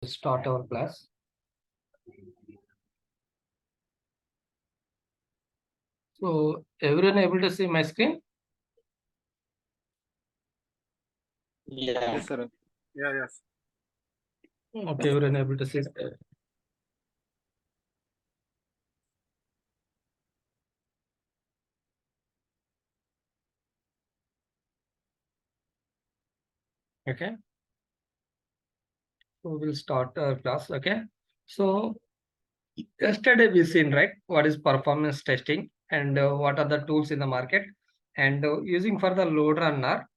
Start our class. So everyone able to see my screen? Yes, sir. Yes. Okay, everyone able to see. Okay. So we'll start our class. Okay. So yesterday we seen, right, what is performance testing and what are the tools in the market, and using for the load runner,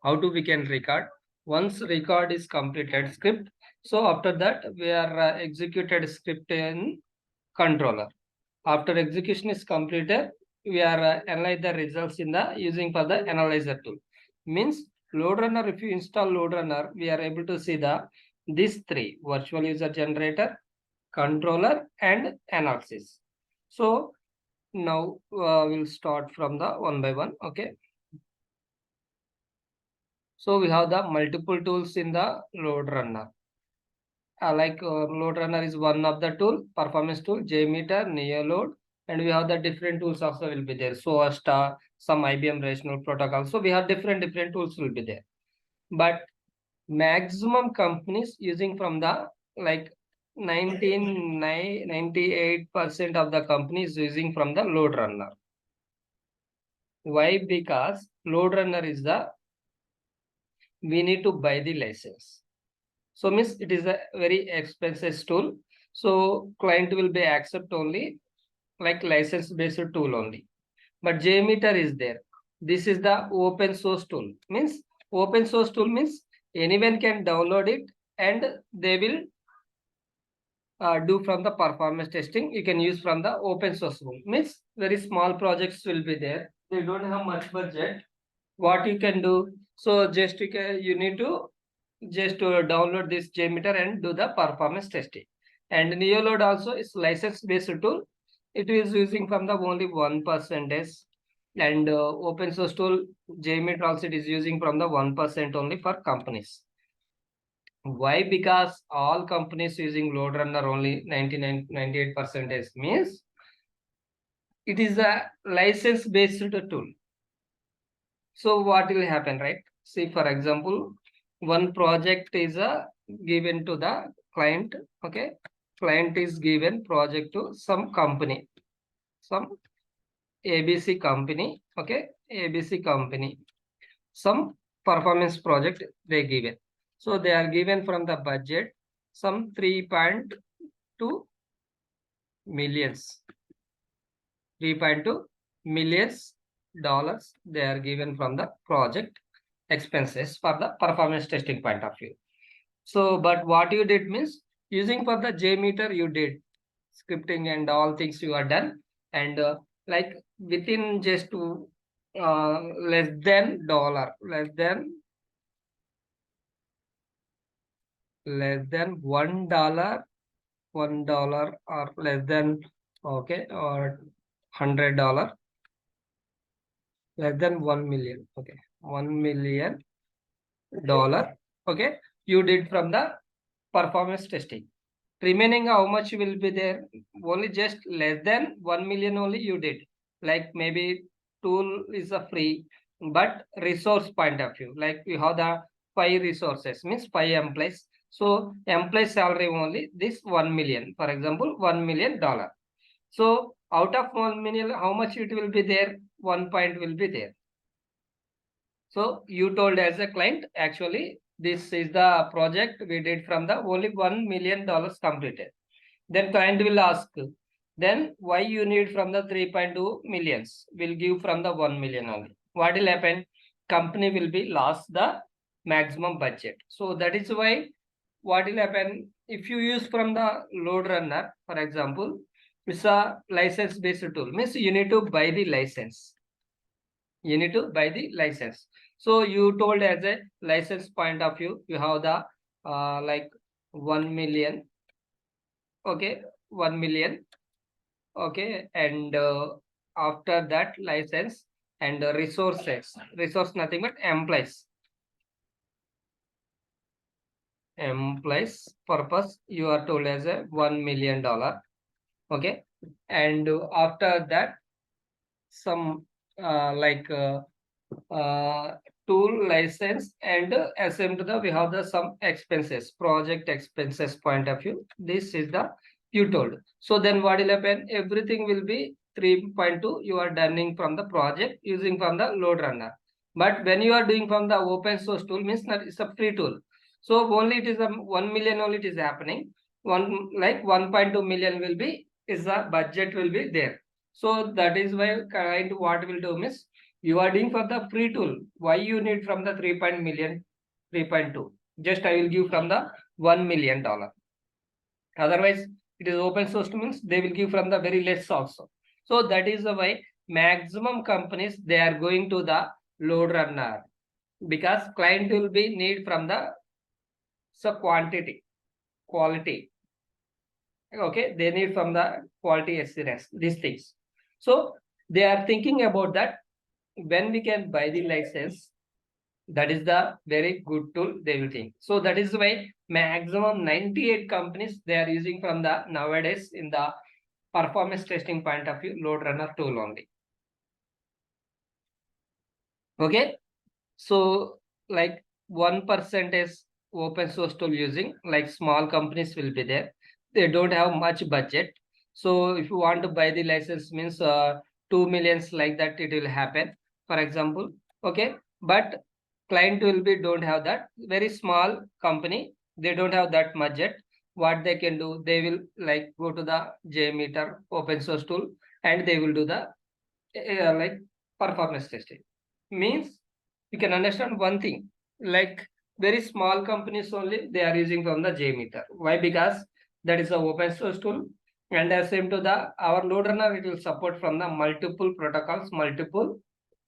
how to we can record. Once record is completed script, so after that we are executed script in controller. After execution is completed, we are analyze the results in the using for the analyzer tool. Means load runner, if you install load runner, we are able to see the these three: virtual user generator, controller, and analysis. So now we'll start from the one by one. Okay. So we have the multiple tools in the load runner. Load runner is one of the tool, performance tool, JMeter, Neoload, and we have the different tools also will be there. So some IBM rational protocol. So we have different tools will be there. But maximum companies using from the like 98% of the companies using from the load runner. Why? Because load runner is the we need to buy the license. So means it is a very expensive tool. So client will be accept only like license based tool only. But JMeter is there. This is the open source tool. Means open source tool means anyone can download it and they will do from the performance testing. You can use from the open source tool. Means very small projects will be there. They don't have much budget. What you can do? So just you need to just download this JMeter and do the performance testing. And Neoload also is license based tool. It is using from the only 1%, and open source tool JMeter also it is using from the 1% only for companies. Why? Because all companies using load runner only 98% means it is a license based tool. So what will happen, right? See, for example, one project is given to the client. Okay, client is given project to some company, some ABC company. Okay, ABC company, some performance project they given. So they are given from the budget some 3.2 millions, 3.2 millions dollars they are given from the project expenses for the performance testing point of view. So, but what you did means using for the JMeter, you did scripting and all things you are done, and like within just less than dollar, less than $1, $1 or less than okay or $100, less than 1 million. Okay, $1 million. Okay, you did from the performance testing. Remaining how much will be there? Only just less than 1 million only you did. Like maybe tool is a free, but resource point of view, like you have the 5 resources, means 5 employees. So employee salary only this 1 million, for example, $1 million. So out of 1 million, how much it will be there? 1 point will be there. So you told as a client, actually, this is the project we did from the only $1 million completed. Then client will ask, then why you need from the 3.2 millions? Will give from the 1 million only. What will happen? Company will be lost the maximum budget. So that is why what will happen if you use from the load runner, for example, it's a license based tool. Means you need to buy the license. You need to buy the license. So you told as a license point of view, you have the like 1 million. Okay, 1 million. Okay, and after that license and resources, resource nothing but employees. employees purpose you are told as a $1 million. Okay, and after that some like tool license and assumed the we have the some expenses, project expenses point of view. This is the you told. So then what will happen? Everything will be 3.2 you are done from the project using from the load runner. But when you are doing from the open source tool means that it's a free tool. So only it is a 1 million only it is happening. One like 1.2 million will be is the budget will be there. So that is why client what will do means you are doing for the free tool. Why you need from the 3.2? Just I will give from the $1 million. Otherwise, it is open source means they will give from the very less also. So that is the why maximum companies they are going to the load runner because client will be need from the quantity quality. Okay, they need from the quality assurance these things. So they are thinking about that when we can buy the license, that is the very good tool they will think. So that is why maximum 98 companies they are using from the nowadays in the performance testing point of view load runner tool only. Okay, so like 1% is open source tool using, like small companies will be there. They don't have much budget. So if you want to buy the license means 2 millions like that it will happen, for example. Okay, but client will be don't have that. Very small company, they don't have that budget. What they can do, they will like go to the JMeter open source tool and they will do the like performance testing. Means you can understand one thing, like very small companies only they are using from the JMeter. Why? Because that is a open source tool, and as same to the our load runner, it will support from the multiple protocols, multiple.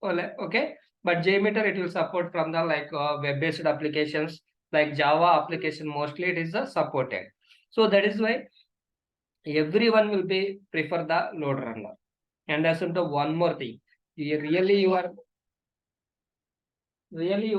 Okay, but JMeter it will support from the like web-based applications like Java application. Mostly it is supported. So that is why everyone will be prefer the load runner. And as to one more thing, you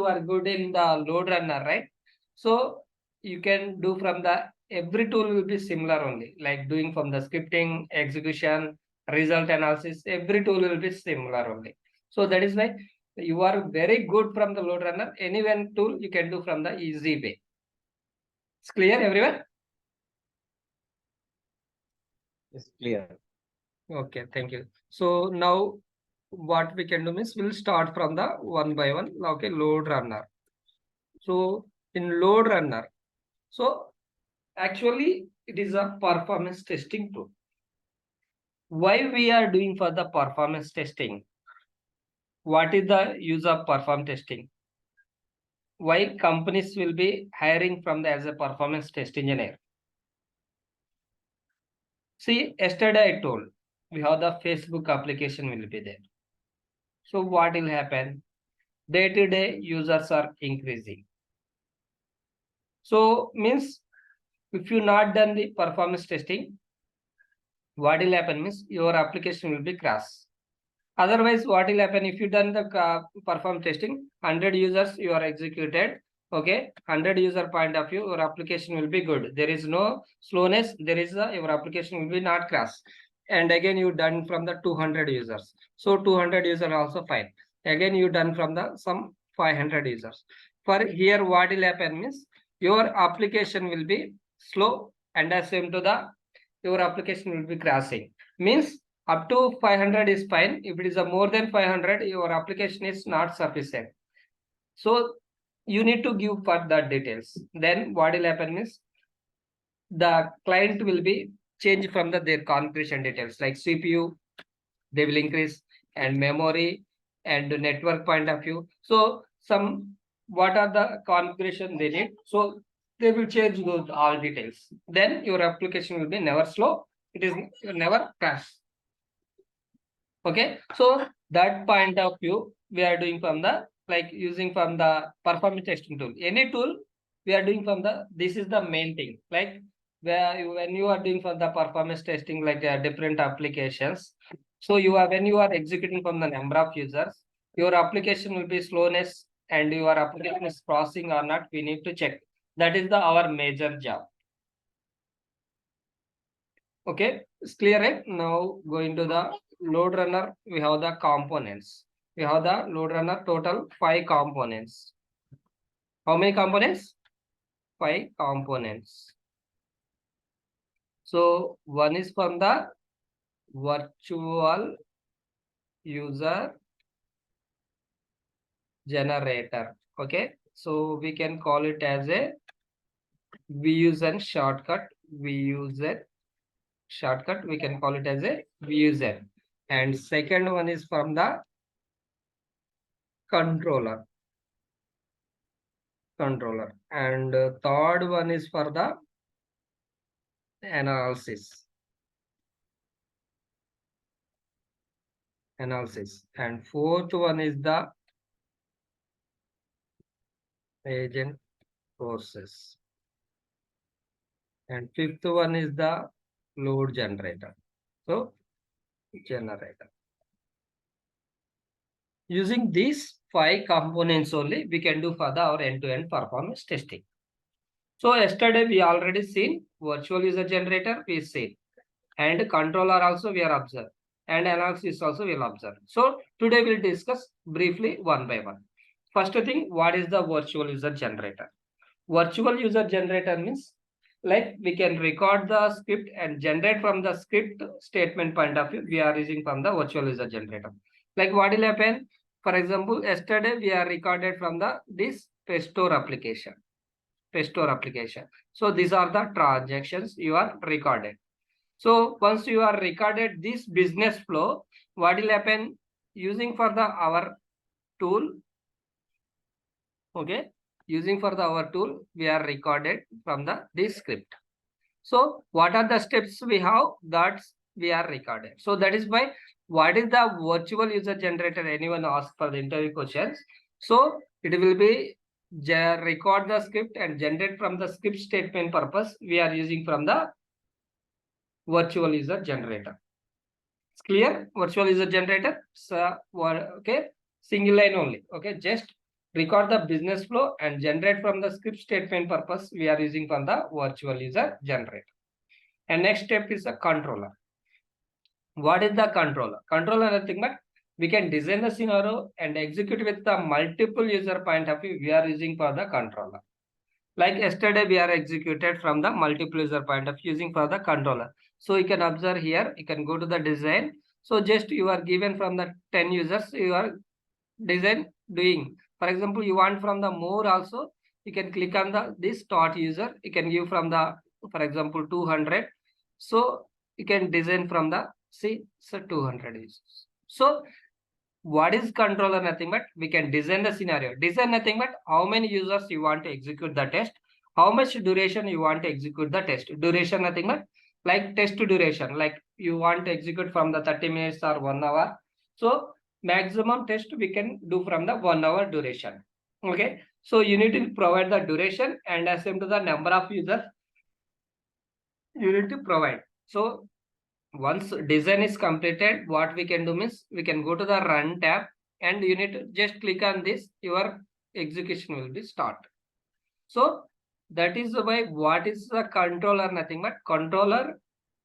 are good in the load runner, right? So you can do from the every tool will be similar only, like doing from the scripting, execution, result analysis, every tool will be similar only. So that is why you are very good from the load runner. Any one tool you can do from the easy way. It's clear, everyone? It's clear. Okay, thank you. So now what we can do is we'll start from the one by one. Okay, load runner. So in load runner, so actually it is a performance testing tool. Why we are doing for the performance testing? What is the use of performance testing? Why companies will be hiring from the as a performance test engineer? See, yesterday I told we have the Facebook application will be there. So what will happen? Day to day users are increasing. So means if you not done the performance testing, what will happen means your application will be crash. Otherwise, what will happen if you done the perform testing, 100 users you are executed, okay, 100 user point of view, your application will be good. There is no slowness, your application will be not crash. And again, you done from the 200 users. So 200 user also fine. Again, you done from the some 500 users. For here, what will happen means your application will be slow and as same to the your application will be crashing. Means up to 500 is fine. If it is a more than 500, your application is not sufficient. So you need to give for that details. Then what will happen is the client will be changed from their configuration details like CPU, they will increase and memory and network point of view. So some what are the configuration they need. So they will change those all details. Then your application will be never slow. It is never crash. Okay, so that point of view we are doing from the like using from the performance testing tool. Any tool we are doing from the this is the main thing. Like when you are doing for the performance testing like different applications. So you are when you are executing from the number of users, your application will be slowness and your application is crossing or not. We need to check. That is our major job. Okay, it's clear, right? Now going to the load runner, we have the components. We have the load runner total 5 components. How many components? 5 components. So one is from the virtual user generator. Okay, so we can call it as a VUSEN shortcut. VUSEN shortcut, we can call it as a VUSEN. And second one is from the controller. And third one is for the analysis. And fourth one is the agent process. And fifth one is the load generator. So generator. Using these 5 components only, we can do further our end-to-end performance testing. So yesterday we already seen virtual user generator, we see, and controller also we are observed, and analysis also we will observe. So today we'll discuss briefly one by one. First thing, what is the virtual user generator? Virtual user generator means like we can record the script and generate from the script statement point of view. We are using from the virtual user generator. Like what will happen? For example, yesterday we are recorded from this PayStore application. So these are the transactions you are recorded. So once you are recorded this business flow, what will happen? Using for our tool, okay, using for our tool, we are recorded from this script. So what are the steps we have? That we are recorded. So that is why, what is the virtual user generator? Anyone ask for the interview questions. So it will be record the script and generate from the script statement purpose. We are using from the virtual user generator. It's clear? Virtual user generator. So okay, single line only. Okay, just record the business flow and generate from the script statement purpose. We are using from the virtual user generator. And next step is the controller. What is the controller? Controller nothing but we can design the scenario and execute with the multiple user point of view. We are using for the controller. Like yesterday, we are executed from the multiple user point of view using for the controller. So you can observe here, you can go to the design. So just you are given from the 10 users, you are design doing. For example, you want from the more also, you can click on this start user. You can give from the, for example, 200. So you can design from the, see, so 200 users. So what is controller? Nothing but we can design the scenario. Design nothing but how many users you want to execute the test, how much duration you want to execute the test. Duration nothing but like test duration, like you want to execute from the 30 minutes or 1 hour. So maximum test we can do from the 1 hour duration. Okay, so you need to provide the duration and assume to the number of users you need to provide. So once design is completed, what we can do means we can go to the run tab and you need to just click on this, your execution will be start. So that is why what is the controller? Nothing but controller,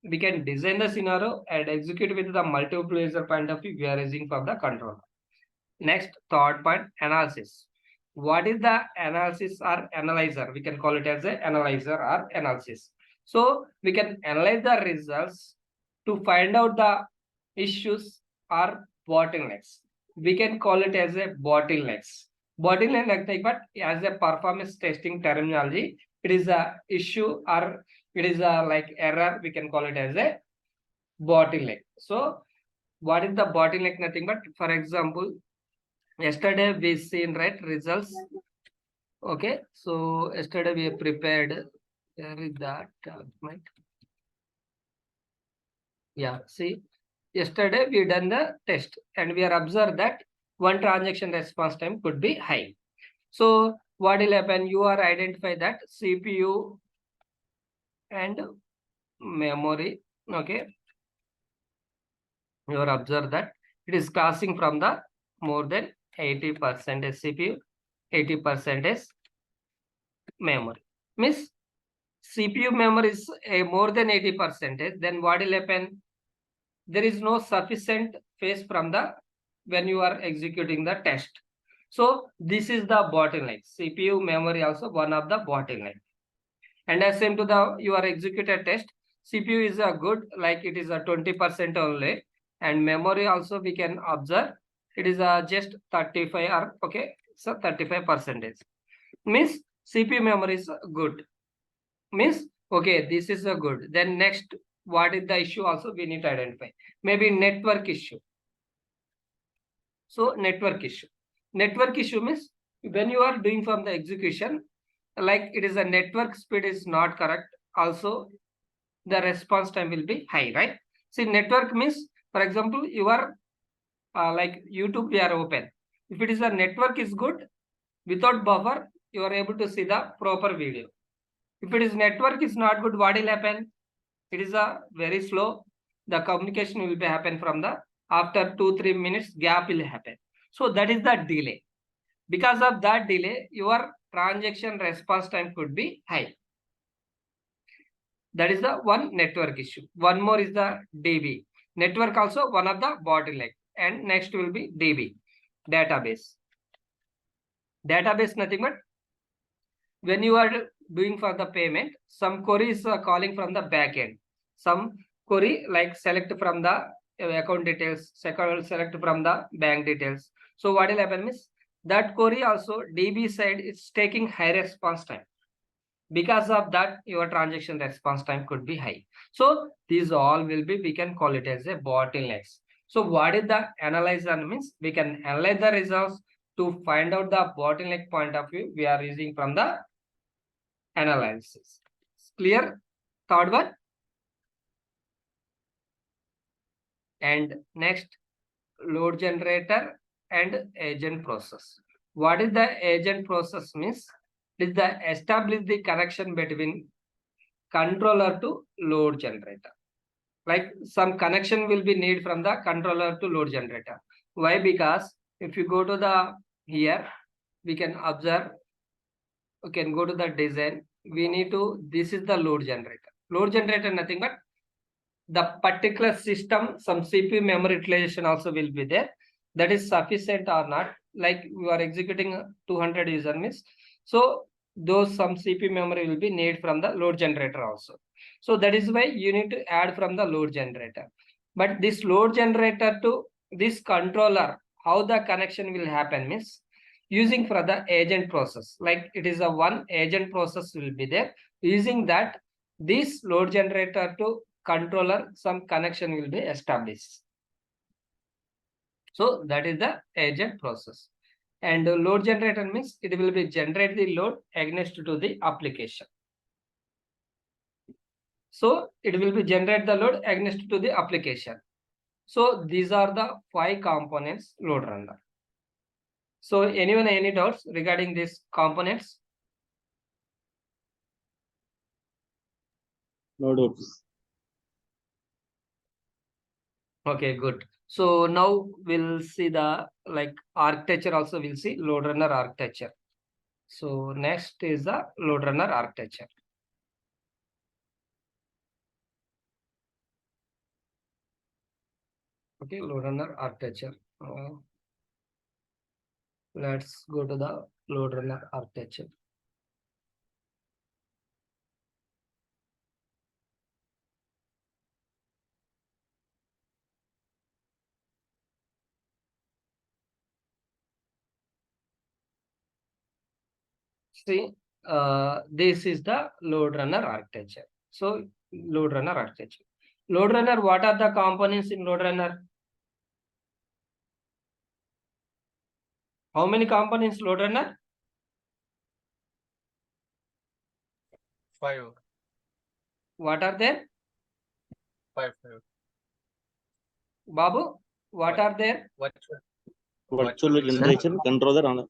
we can design the scenario and execute with the multiple user point of view. We are using for the controller. Next, third point, analysis. What is the analysis or analyzer? We can call it as an analyzer or analysis. So we can analyze the results to find out the issues or bottlenecks. We can call it as a bottlenecks. Bottleneck nothing but as a performance testing terminology, it is a issue or it is a like error. We can call it as a bottleneck. So what is the bottleneck? Nothing but, for example, yesterday we seen right results. Okay, so yesterday we prepared. There is that document. Yeah, see, yesterday we done the test and we are observed that one transaction response time could be high. So what will happen? You are identify that CPU and memory. Okay, you are observed that it is crossing from the more than 80% CPU, 80% memory. Means CPU memory is more than 80%, then what will happen? There is no sufficient phase from the when you are executing the test. So this is the bottleneck. CPU memory also one of the bottleneck. And as same to the your executed test, CPU is a good, like it is a 20% only, and memory also we can observe it is a just 35 or okay, so 35%. Means CPU memory is good. Means okay, this is a good. Then next, what is the issue also we need to identify? Maybe network issue. So network issue. Network issue means when you are doing from the execution, like it is a network speed is not correct. Also, the response time will be high, right? See, network means, for example, you are like YouTube, we are open. If it is a network is good, without buffer, you are able to see the proper video. If it is network is not good, what will happen? It is a very slow. The communication will be happen from the after 2-3 minutes gap will happen. So that is the delay. Because of that delay, your transaction response time could be high. That is the one network issue. One more is the DB. Network also one of the bottleneck. And next will be DB, database. Database nothing but when you are doing for the payment, some query is calling from the back end. Some query like select from the account details, select from the bank details. So what will happen is that query also DB side is taking high response time. Because of that, your transaction response time could be high. So these all will be, we can call it as a bottlenecks. So what is the analyzer means? We can analyze the results to find out the bottleneck point of view we are using from the analysis. Clear? Third one. And next, load generator and agent process. What is the agent process means? It is the establish the connection between controller to load generator. Like some connection will be need from the controller to load generator. Why? Because if you go to the here, we can observe, we can go to the design. We need to, this is the load generator. Load generator nothing but the particular system, some CPU memory utilization also will be there. That is sufficient or not. Like you are executing 200 user means. So those some CPU memory will be need from the load generator also. So that is why you need to add from the load generator. But this load generator to this controller, how the connection will happen means using for the agent process. Like it is a one agent process will be there. Using that, this load generator to controller, some connection will be established. So that is the agent process. And load generator means it will be generate the load against to the application. So it will be generate the load against to the application. So these are the 5 components load runner. So anyone any doubts regarding these components? No doubts. Okay, good. So now we'll see the like architecture also we'll see load runner architecture. So next is the load runner architecture. Okay, load runner architecture. Let's go to the load runner architecture. See, this is the load runner architecture. So load runner architecture. Load runner, what are the components in load runner? How many components load runner? 5. What are there? 5. Babu, what are there? Virtual generation controller on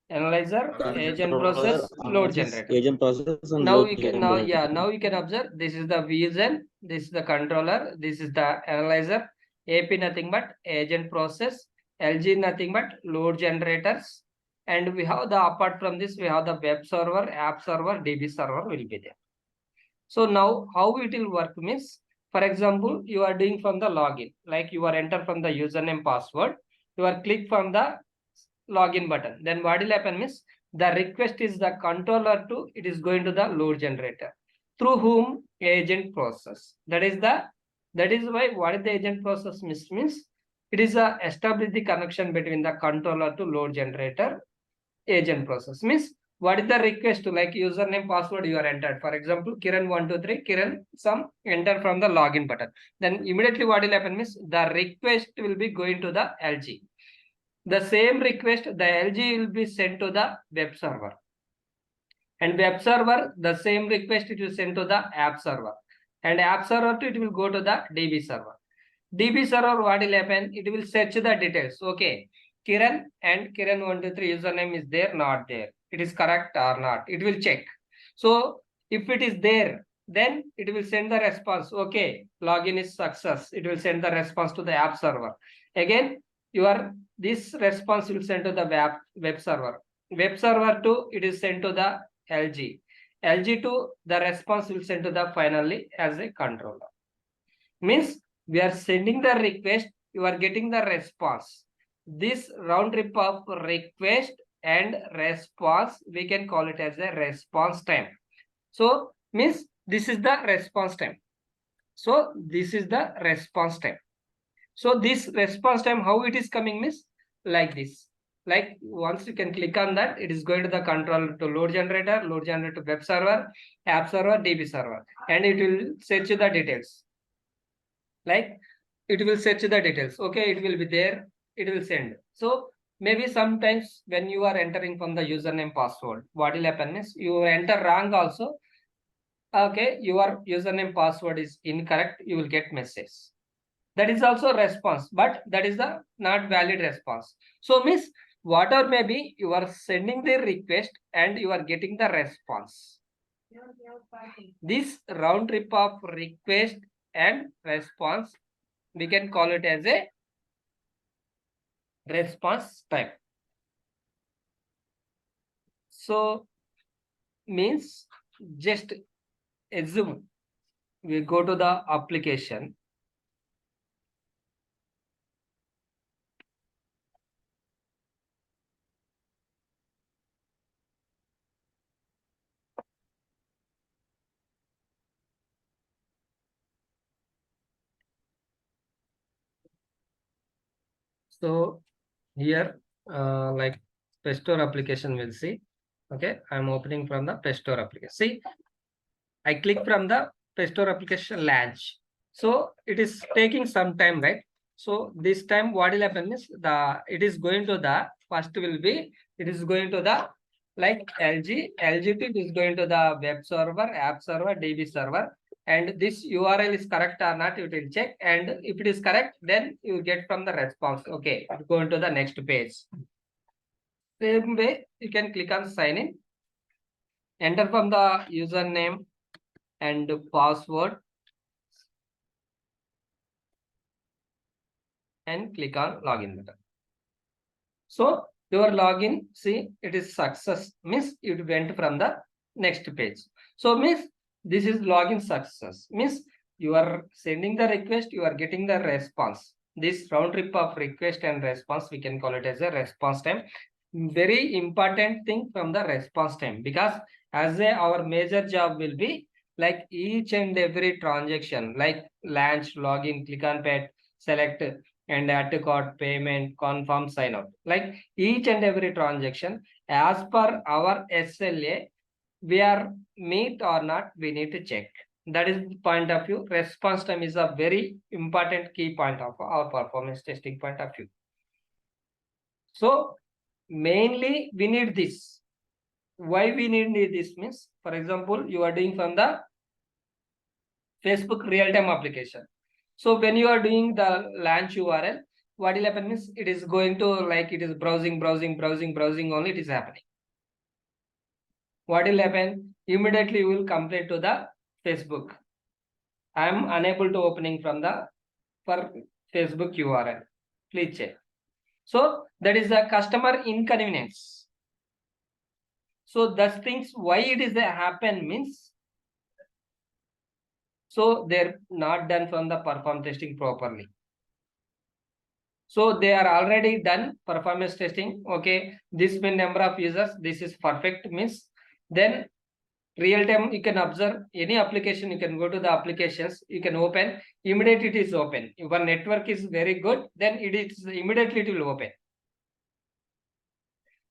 Analyzer, agent controller, process, load generator. agent process and Now load you can generator. now you can observe this is the vision, this is the controller, this is the analyzer, AP nothing but agent process, LG nothing but load generators, and we have the, apart from this, we have the web server, app server, DB server will be there. So now how it will work means, for example, you are doing from the login, like you are enter from the username password, you are click from the login button. Then what will happen means, the request is the controller to, it is going to the load generator, through whom agent process. That is why what is the agent process means it is a establish the connection between the controller to load generator agent process. Means what is the request to, like username password you are entered, for example Kiran123, Kiran some enter from the login button, then immediately what will happen means the request will be going to the LG. The same request, the LG will be sent to the web server, and web server, the same request it will send to the app server, and app server to, it will go to the DB server. DB server, what will happen, it will search the details. Okay, Kiran and Kiran123 username is there, not there, it is correct or not, it will check. So if it is there, then it will send the response. Okay, login is success, it will send the response to the app server. Again, this response will send to the web server. Web server to, it is sent to the LG. LG to, the response will send to the finally as a controller. Means we are sending the request, you are getting the response. This round trip of request and response, we can call it as a response time. So means this is the response time. So this is the response time. So this response time, how it is coming means like this. Like once you can click on that, it is going to the control to load generator to web server, app server, DB server, and it will search the details. Like it will search the details. Okay, it will be there, it will send. So maybe sometimes when you are entering from the username password, what will happen is you enter wrong also. Okay, your username password is incorrect, you will get message. That is also a response, but that is the not valid response. So means whatever may be, you are sending the request and you are getting the response. This round trip of request and response, we can call it as a response time. So means just assume we go to the application. So here like Play Store application will see. Okay, I'm opening from the Play Store application. See, I click from the Play Store application launch. So it is taking some time, right? So this time what will happen is it is going to the first will be, it is going to the like LG it is going to the web server, app server, DB server, and this URL is correct or not, it will check, and if it is correct, then you get from the response. Okay, go into the next page. Same way, you can click on sign in, enter from the username and password, and click on login button. So your login, see, it is success, means it went from the next page. So means this is login success, means you are sending the request, you are getting the response. This round trip of request and response, we can call it as a response time. Very important thing from the response time, because as our major job will be like each and every transaction, like launch, login, click on pet, select, and add to cart, payment, confirm, sign out. Like each and every transaction, as per our SLA, we are meet or not, we need to check. That is the point of view. Response time is a very important key point of our performance testing point of view. So mainly we need this. Why we need this means, for example, you are doing from the Facebook real-time application. So when you are doing the launch URL, what will happen is it is going to like it is browsing only, it is happening. What will happen? Immediately you will complain to the Facebook. I am unable to opening from the for Facebook URL. Please check. So that is the customer inconvenience. So thus things why it is happen means, so they're not done from the perform testing properly. So they are already done performance testing. Okay, this many number of users, this is perfect means, then real time you can observe any application, you can go to the applications, you can open, immediately it is open. If your network is very good, then it is immediately it will open.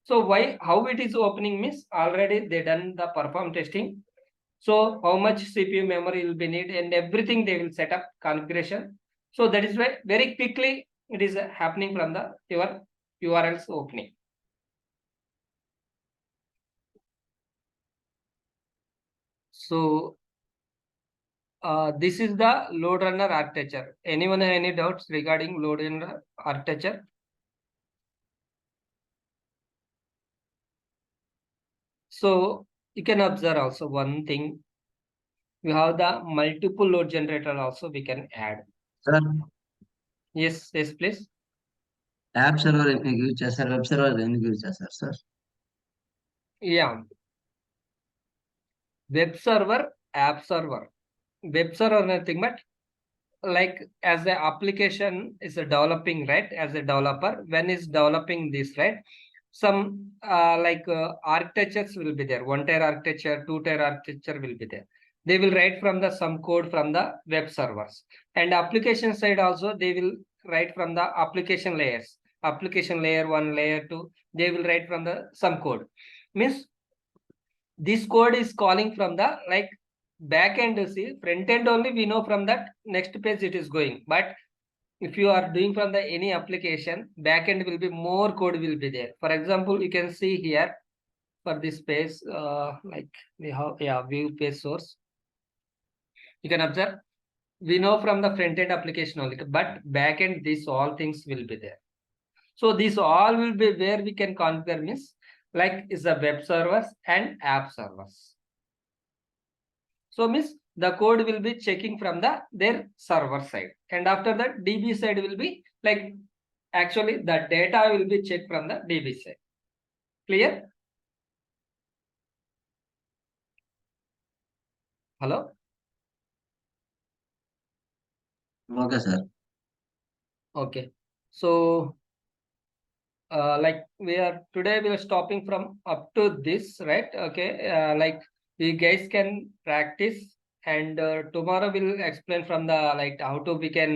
So why, how it is opening means already they done the perform testing. So how much CPU memory will be need and everything they will set up configuration. So that is why very quickly it is happening from the your URLs opening. So this is the load runner architecture. Anyone have any doubts regarding load runner architecture? So you can observe also one thing. We have the multiple load generator also we can add. Sir, Yes, yes, please. App server ఎందుకు use చేస్తారు, web server ఎందుకు use చేస్తారు sir? Yeah. Web server, app server. Web server nothing but like as the application is developing, right? As a developer, when is developing this, right? Some architectures will be there. 1-tier architecture, 2-tier architecture will be there. They will write from the some code from the web servers, and application side also they will write from the application layers. Application layer 1, layer 2, they will write from the some code. Means this code is calling from the like back end. See, front end only we know from that next page it is going, but if you are doing from the any application, back end will be more code will be there. For example, you can see here for this page, like we have view page source. You can observe, we know from the front end application only, but back end these all things will be there. So these all will be where we can configure means like is the web servers and app servers. So means the code will be checking from the their server side, and after that DB side will be like actually the data will be checked from the DB side. Clear? Hello? Okay sir. Okay. So like we are today we are stopping from up to this, right? Okay. Like you guys can practice, and tomorrow we'll explain from the like how to we can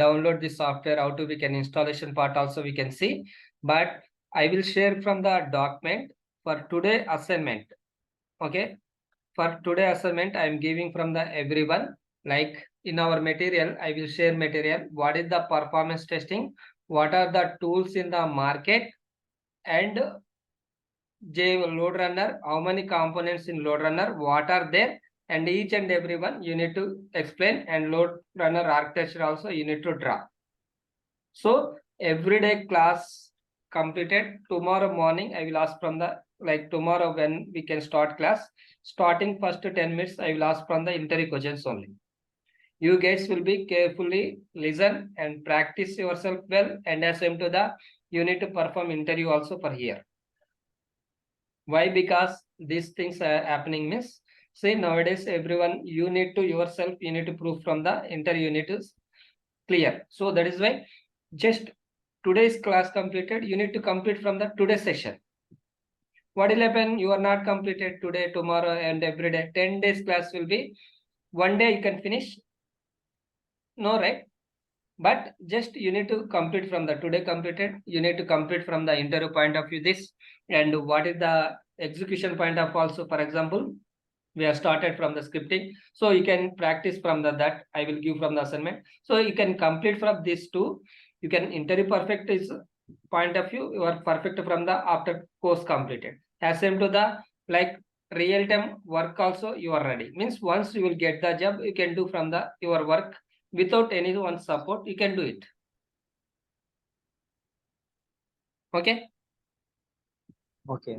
download the software, how to we can installation part also we can see. But I will share from the document for today assignment. Okay. For today assignment I am giving from the everyone, like in our material I will share material, what is the performance testing, what are the tools in the market, and load runner, how many components in load runner, what are there, and each and every one you need to explain, and load runner architecture also you need to draw. So everyday class completed. Tomorrow morning I will ask from the like tomorrow when we can start class, starting first 10 minutes I will ask from the interview questions only. You guys will be carefully listen and practice yourself well, and as same to the you need to perform interview also for here. Why? Because these things are happening means, say nowadays everyone you need to yourself you need to prove from the interview, you need to clear. So that is why just today's class completed, you need to complete from the today's session. What will happen? You are not completed today, tomorrow, and every day. 10 days class will be one day you can finish. No, right? But just you need to complete from the today completed. You need to complete from the interview point of view this, and what is the execution point of also. For example, we have started from the scripting, so you can practice from the that I will give from the assignment. So you can complete from these two. You can interview perfect is point of view, you are perfect from the after course completed. As same to the like real time work also you are ready. Means once you will get the job, you can do from the your work without anyone's support, you can do it. Okay. Okay.